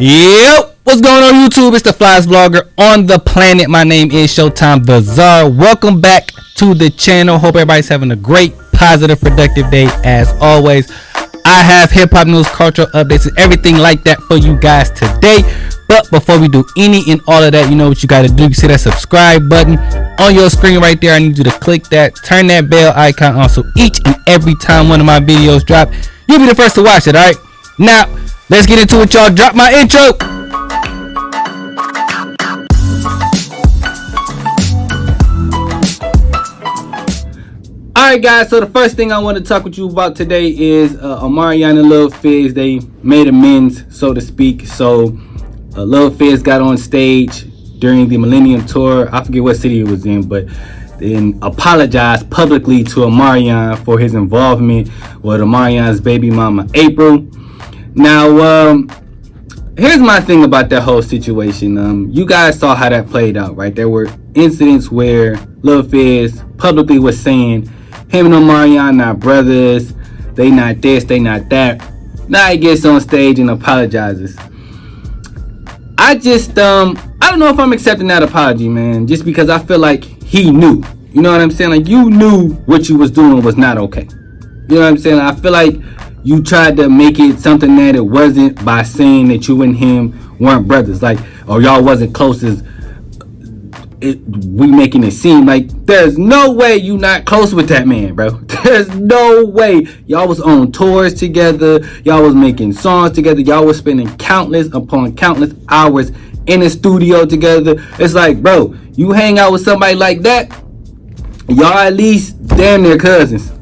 Yep, what's going on YouTube? It's the flyest vlogger on the planet. My name is Showtime the Czar. Welcome back to the channel. Hope everybody's having a great, positive, productive day as always. I have hip hop news, cultural updates, and everything like that for you guys today. But before we do any and all of that, you know what you got to do. You see that subscribe button on your screen right there. I need you to click that, turn that bell icon on, so each and every time one of my videos drop, you'll be the first to watch it. All right, now let's get into it, y'all. Drop my intro. Alright guys, so the first thing I want to talk with you about today is Omarion and Lil Fizz. They made amends, so to speak. So Lil Fizz got on stage during the Millennium Tour. I forget what city it was in, but then apologized publicly to Omarion for his involvement with Omarion's baby mama, Apryl. Now, here's my thing about that whole situation. You guys saw how that played out, right? There were incidents where Lil Fizz publicly was saying him and Omarion not brothers, they not this, they not that. Now he gets on stage and apologizes. I don't know if I'm accepting that apology, man, just because I feel like he knew. You know what I'm saying? Like, you knew what you was doing was not okay. You know what I'm saying? I feel like you tried to make it something that it wasn't by saying that you and him weren't brothers, like, or y'all wasn't close as we making it seem. Like, there's no way you not close with that man, bro. There's no way. Y'all was on tours together, y'all was making songs together, y'all was spending countless upon countless hours in the studio together. It's like, bro, you hang out with somebody like that, y'all at least damn near cousins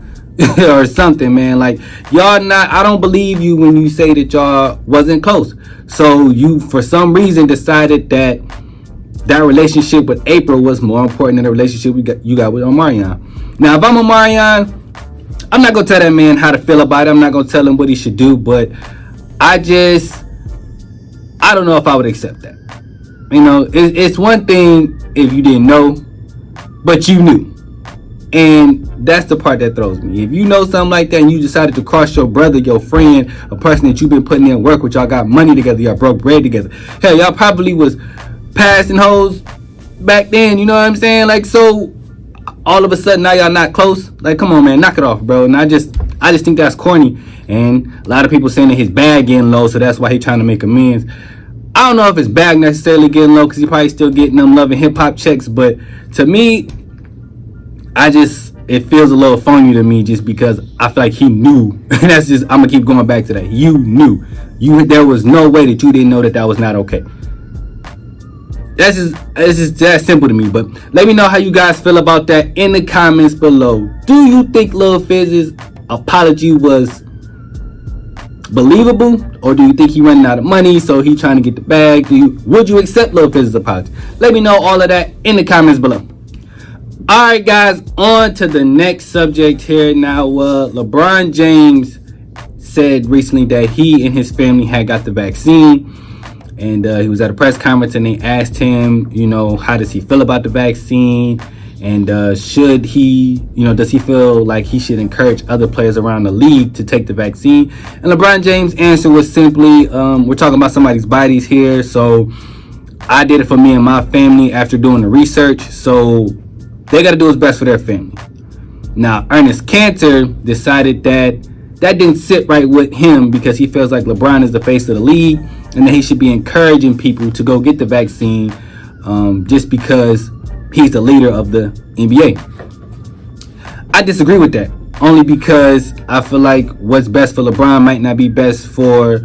or something, man. Like, y'all not, I don't believe you when you say that y'all wasn't close. So you for some reason decided that that relationship with Apryl was more important than the relationship you got with Omarion. Now, if I'm Omarion, I'm not gonna tell that man how to feel about it. I'm not gonna tell him what he should do, but I don't know if I would accept that. You know, it's one thing if you didn't know, but you knew. And that's the part that throws me. If you know something like that and you decided to cross your brother, your friend, a person that you've been putting in work with, y'all got money together, y'all broke bread together. Hell, y'all probably was passing hoes back then, you know what I'm saying? Like, so all of a sudden now y'all not close. Like, come on, man, knock it off, bro. And I just think that's corny. And a lot of people saying that his bag getting low, so that's why he trying to make amends. I don't know if his bag necessarily getting low, because he probably still getting them loving hip-hop checks, but to me, it feels a little phony to me, just because I feel like he knew. And that's just, I'm gonna keep going back to that. You knew. There was no way that you didn't know that that was not okay. It's just that simple to me. But let me know how you guys feel about that in the comments below. Do you think Lil Fizz's apology was believable, or do you think he running out of money, so he trying to get the bag? Would you accept Lil Fizz's apology? Let me know all of that in the comments below. Alright guys, on to the next subject here. Now, LeBron James said recently that he and his family had got the vaccine. And he was at a press conference and they asked him, you know, how does he feel about the vaccine? And should he, you know, does he feel like he should encourage other players around the league to take the vaccine? And LeBron James' answer was simply, we're talking about somebody's bodies here. So I did it for me and my family after doing the research. So they got to do what's best for their family. Now, Ernis Kanter decided that didn't sit right with him, because he feels like LeBron is the face of the league and that he should be encouraging people to go get the vaccine just because he's the leader of the NBA. I disagree with that, only because I feel like what's best for LeBron might not be best for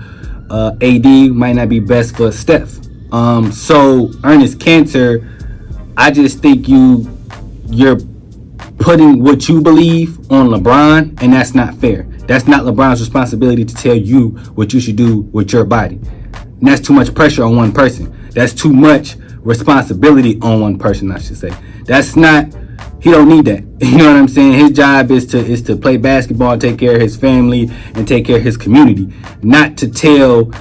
AD, might not be best for Steph. So Ernis Kanter, I just think you're putting what you believe on LeBron, and that's not fair. That's not LeBron's responsibility to tell you what you should do with your body. And that's too much pressure on one person. That's too much responsibility on one person, I should say. That's not, he don't need that. You know what I'm saying? His job is to play basketball, take care of his family, and take care of his community. Not to tell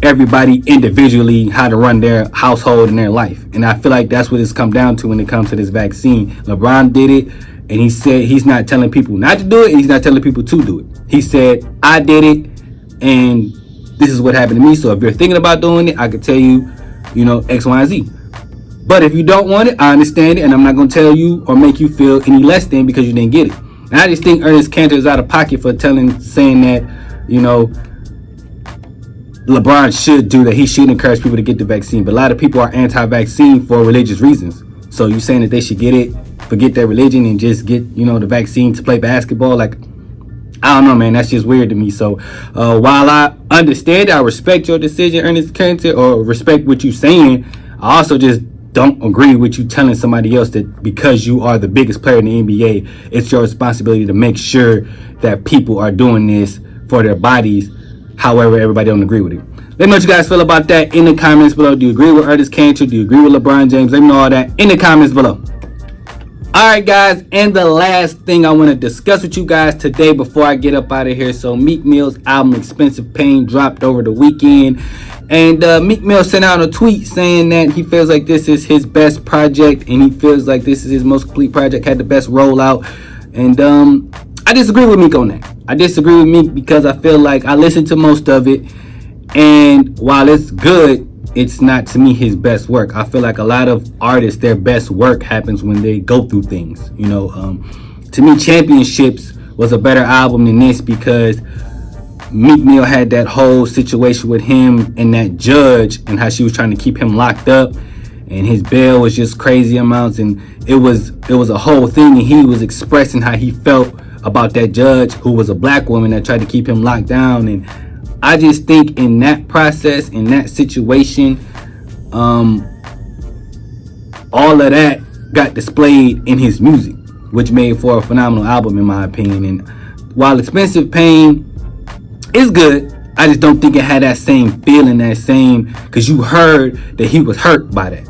everybody individually how to run their household and their life. And I feel like that's what it's come down to when it comes to this vaccine. LeBron did it, and he said he's not telling people not to do it, and he's not telling people to do it. He said, I did it, and this is what happened to me. So if you're thinking about doing it, I could tell you, you know, X, Y, and Z. But if you don't want it, I understand it, and I'm not going to tell you or make you feel any less than because you didn't get it. And I just think Ernis Kanter is out of pocket for saying that, you know, LeBron should do that. He should encourage people to get the vaccine. But a lot of people are anti-vaccine for religious reasons. So you saying that they should get it, forget their religion, and just get, you know, the vaccine to play basketball? Like, I don't know, man. That's just weird to me. So while I understand, I respect your decision, Ernis Kanter, or respect what you're saying, I also just don't agree with you telling somebody else that because you are the biggest player in the NBA, it's your responsibility to make sure that people are doing this for their bodies. However, everybody don't agree with it. Let me know what you guys feel about that in the comments below. Do you agree with Ernis Kanter? Do you agree with LeBron James? Let me know all that in the comments below. Alright guys, and the last thing I want to discuss with you guys today before I get up out of here. So Meek Mill's album Exensive Pain dropped over the weekend. And Meek Mill sent out a tweet saying that he feels like this is his best project, and he feels like this is his most complete project, had the best rollout. And I disagree with Meek on that. I disagree with Meek because I feel like I listened to most of it, and while it's good, it's not, to me, his best work. I feel like a lot of artists, their best work happens when they go through things. You know, to me, Championships was a better album than this because Meek Mill had that whole situation with him and that judge and how she was trying to keep him locked up, and his bail was just crazy amounts, and it was a whole thing, and he was expressing how he felt about that judge who was a black woman that tried to keep him locked down. And I just think in that process, in that situation, all of that got displayed in his music, which made for a phenomenal album in my opinion. And while Exensive Pain is good, I just don't think it had that same feeling, that same, because you heard that he was hurt by that.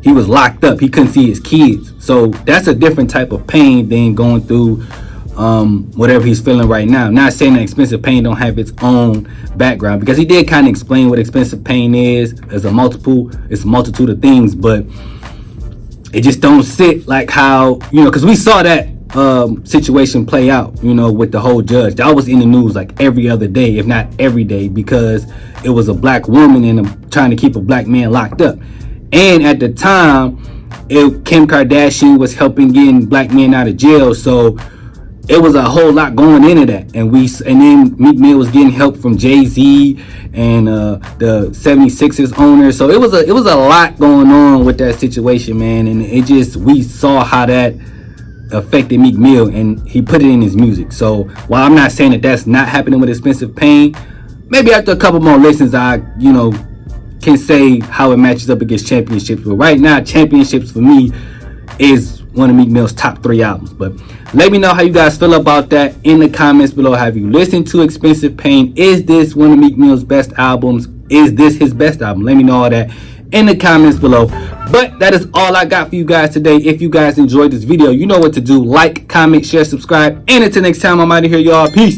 He was locked up. He couldn't see his kids. So that's a different type of pain than going through whatever he's feeling right now. I'm not saying that Exensive Pain don't have its own background, because he did kind of explain what Exensive Pain is. It's a multitude of things, but it just don't sit like how, you know, because we saw that situation play out, you know, with the whole judge. That was in the news like every other day, if not every day, because it was a black woman and trying to keep a black man locked up. And at the time, Kim Kardashian was helping getting black men out of jail, so it was a whole lot going into that. And then Meek Mill was getting help from Jay-Z and the 76ers owner. So it was a lot going on with that situation, man. And we saw how that affected Meek Mill, and he put it in his music. So while I'm not saying that that's not happening with Exensive Pain, maybe after a couple more listens, I, you know, can say how it matches up against Championships. But right now, Championships for me is one of Meek Mill's top 3 albums. But let me know how you guys feel about that in the comments below. Have you listened to Exensive Pain? Is this one of Meek Mill's best albums? Is this his best album? Let me know all that in the comments below. But that is all I got for you guys today. If you guys enjoyed this video, you know what to do. Like, comment, share, subscribe. And until next time, I'm out of here, y'all. Peace.